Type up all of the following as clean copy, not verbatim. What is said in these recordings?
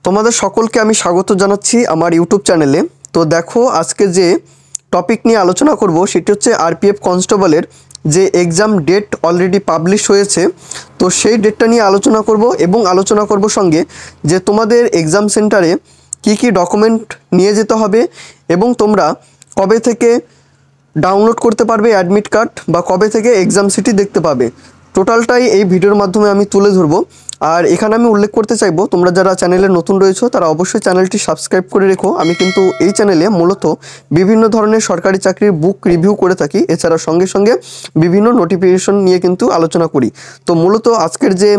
তোমাদের সকলকে আমি স্বাগত জানাচ্ছি আমার ইউটিউব চ্যানেলে। তো দেখো, আজকে যে টপিক নিয়ে আলোচনা করব সেটি হচ্ছে আরপিএফ কনস্টেবলের যে এক্সাম ডেট অলরেডি পাবলিশ হয়েছে। তো সেই ডেটটা নিয়ে আলোচনা করব এবং আলোচনা করব সঙ্গে যে তোমাদের এক্সাম সেন্টারে কি কি ডকুমেন্ট নিয়ে যেতে হবে এবং তোমরা কবে থেকে ডাউনলোড করতে পারবে অ্যাডমিট কার্ড বা কবে থেকে এক্সাম সিটি দেখতে পাবে। টোটালটাই এই ভিডিওর মাধ্যমে আমি তুলে ধরবো। আর এখানে আমি উল্লেখ করতে চাইবো, তোমরা যারা চ্যানেলে নতুন রয়েছো তারা অবশ্যই চ্যানেলটি সাবস্ক্রাইব করে রেখো। আমি কিন্তু এই চ্যানেলে মূলত বিভিন্ন ধরনের সরকারি চাকরির বুক রিভিউ করে থাকি, এছাড়া সঙ্গে সঙ্গে বিভিন্ন নোটিফিকেশন নিয়ে কিন্তু আলোচনা করি। তো মূলত আজকের যে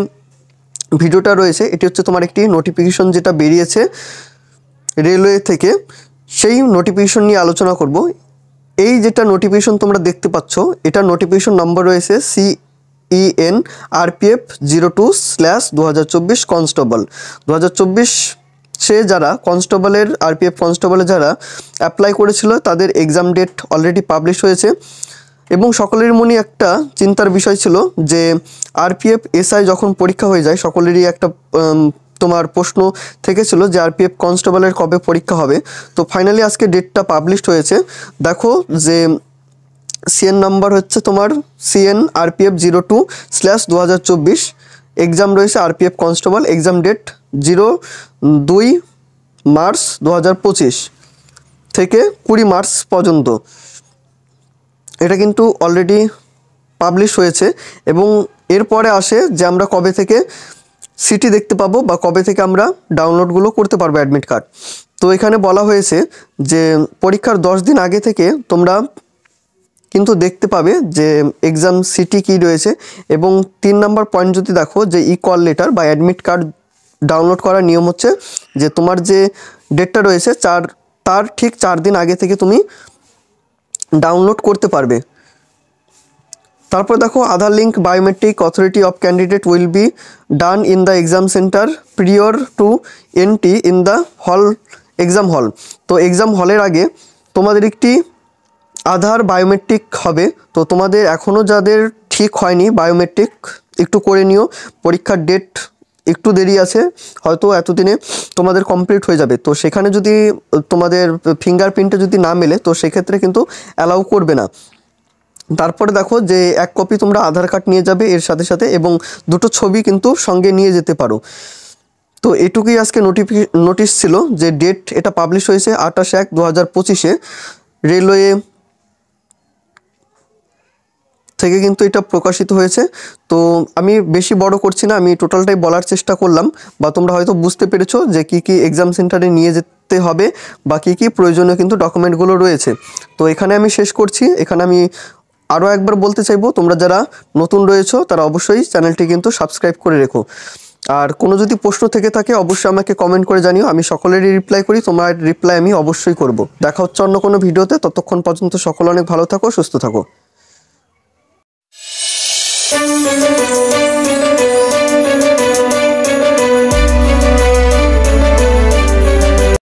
ভিডিওটা রয়েছে এটি হচ্ছে তোমার একটি নোটিফিকেশন যেটা বেরিয়েছে রেলওয়ে থেকে, সেই নোটিফিকেশন নিয়ে আলোচনা করব। এই যেটা নোটিফিকেশন তোমরা দেখতে পাচ্ছ, এটা নোটিফিকেশন নম্বর রয়েছে CEN RPF 02/2024 কনস্টেবল 2024 সে যারা কনস্টেবলের আরপিএফ কনস্টেবলে যারা অ্যাপ্লাই করেছিল তাদের এক্সাম ডেট অলরেডি পাবলিশ হয়েছে। এবং সকলের মনে একটা চিন্তার বিষয় ছিল যে আরপিএফ এসআই যখন পরীক্ষা হয়ে যায় সকলেরই একটা তোমার প্রশ্ন থেকেছিল যে আরপিএফ কনস্টেবলের কবে পরীক্ষা হবে। তো ফাইনালি আজকে ডেটটা পাবলিশড হয়েছে। দেখো যে সিএন নাম্বার হচ্ছে তোমার CN RPF 02/2024, এক্সাম রয়েছে RPF constable, exam date 02 March 2025 থেকে 20 মার্চ পর্যন্ত। এটা কিন্তু অলরেডি পাবলিশ হয়েছে এবং এরপরে আসে যে আমরা কবে থেকে সিটি দেখতে পাবো বা কবে থেকে আমরা ডাউনলোডগুলো করতে পারবো অ্যাডমিট কার্ড। তো এখানে বলা হয়েছে যে পরীক্ষার 10 দিন আগে থেকে তোমরা কিন্তু দেখতে পাবে যে এক্সাম সিটি কী রয়েছে। এবং 3 নম্বর পয়েন্ট যদি দেখো যে কল লেটার বা অ্যাডমিট কার্ড ডাউনলোড করার নিয়ম হচ্ছে যে তোমার যে ডেটটা রয়েছে তার ঠিক 4 দিন আগে থেকে তুমি ডাউনলোড করতে পারবে। তারপর দেখো Aadhaar link biometric authority of candidate will be done in the exam centre prior to entry in the hall exam hall. তো এক্সাম হলের আগে তোমাদের একটি আধার বায়োমেট্রিক হবে। তো তোমাদের এখনও যাদের ঠিক হয়নি বায়োমেট্রিক একটু করে নিও, পরীক্ষার ডেট একটু দেরি আছে, হয়তো এতদিনে তোমাদের কমপ্লিট হয়ে যাবে। তো সেখানে যদি তোমাদের ফিঙ্গারপ্রিন্টে যদি না মেলে তো সেক্ষেত্রে কিন্তু অ্যালাউ করবে না। তারপরে দেখো যে 1 কপি তোমরা আধার কার্ড নিয়ে যাবে এর সাথে সাথে, এবং 2টো ছবি কিন্তু সঙ্গে নিয়ে যেতে পারো। তো এটুকুই আজকে নোটিশ ছিল যে ডেট এটা পাবলিশ হয়েছে 28/1/2025 রেলওয়ে থেকে কিন্তু এটা প্রকাশিত হয়েছে। তো আমি বেশি বড় করছি না, আমি টোটালটাই বলার চেষ্টা করলাম, বা তোমরা হয়তো বুঝতে পেরেছো যে কি কি এক্সাম সেন্টারে নিয়ে যেতে হবে বা কী কী প্রয়োজনীয় কিন্তু ডকুমেন্টগুলো রয়েছে। তো এখানে আমি শেষ করছি। এখানে আমি আরও একবার বলতে চাইবো, তোমরা যারা নতুন রয়েছো তারা অবশ্যই চ্যানেলটি কিন্তু সাবস্ক্রাইব করে রেখো। আর কোনো যদি প্রশ্ন থেকে থাকে অবশ্যই আমাকে কমেন্ট করে জানিও, আমি সকলেরই রিপ্লাই করি, তোমার রিপ্লাই আমি অবশ্যই করব। দেখা হচ্ছে অন্য কোনো ভিডিওতে, ততক্ষণ পর্যন্ত সকলে অনেক ভালো থাকো, সুস্থ থাকো।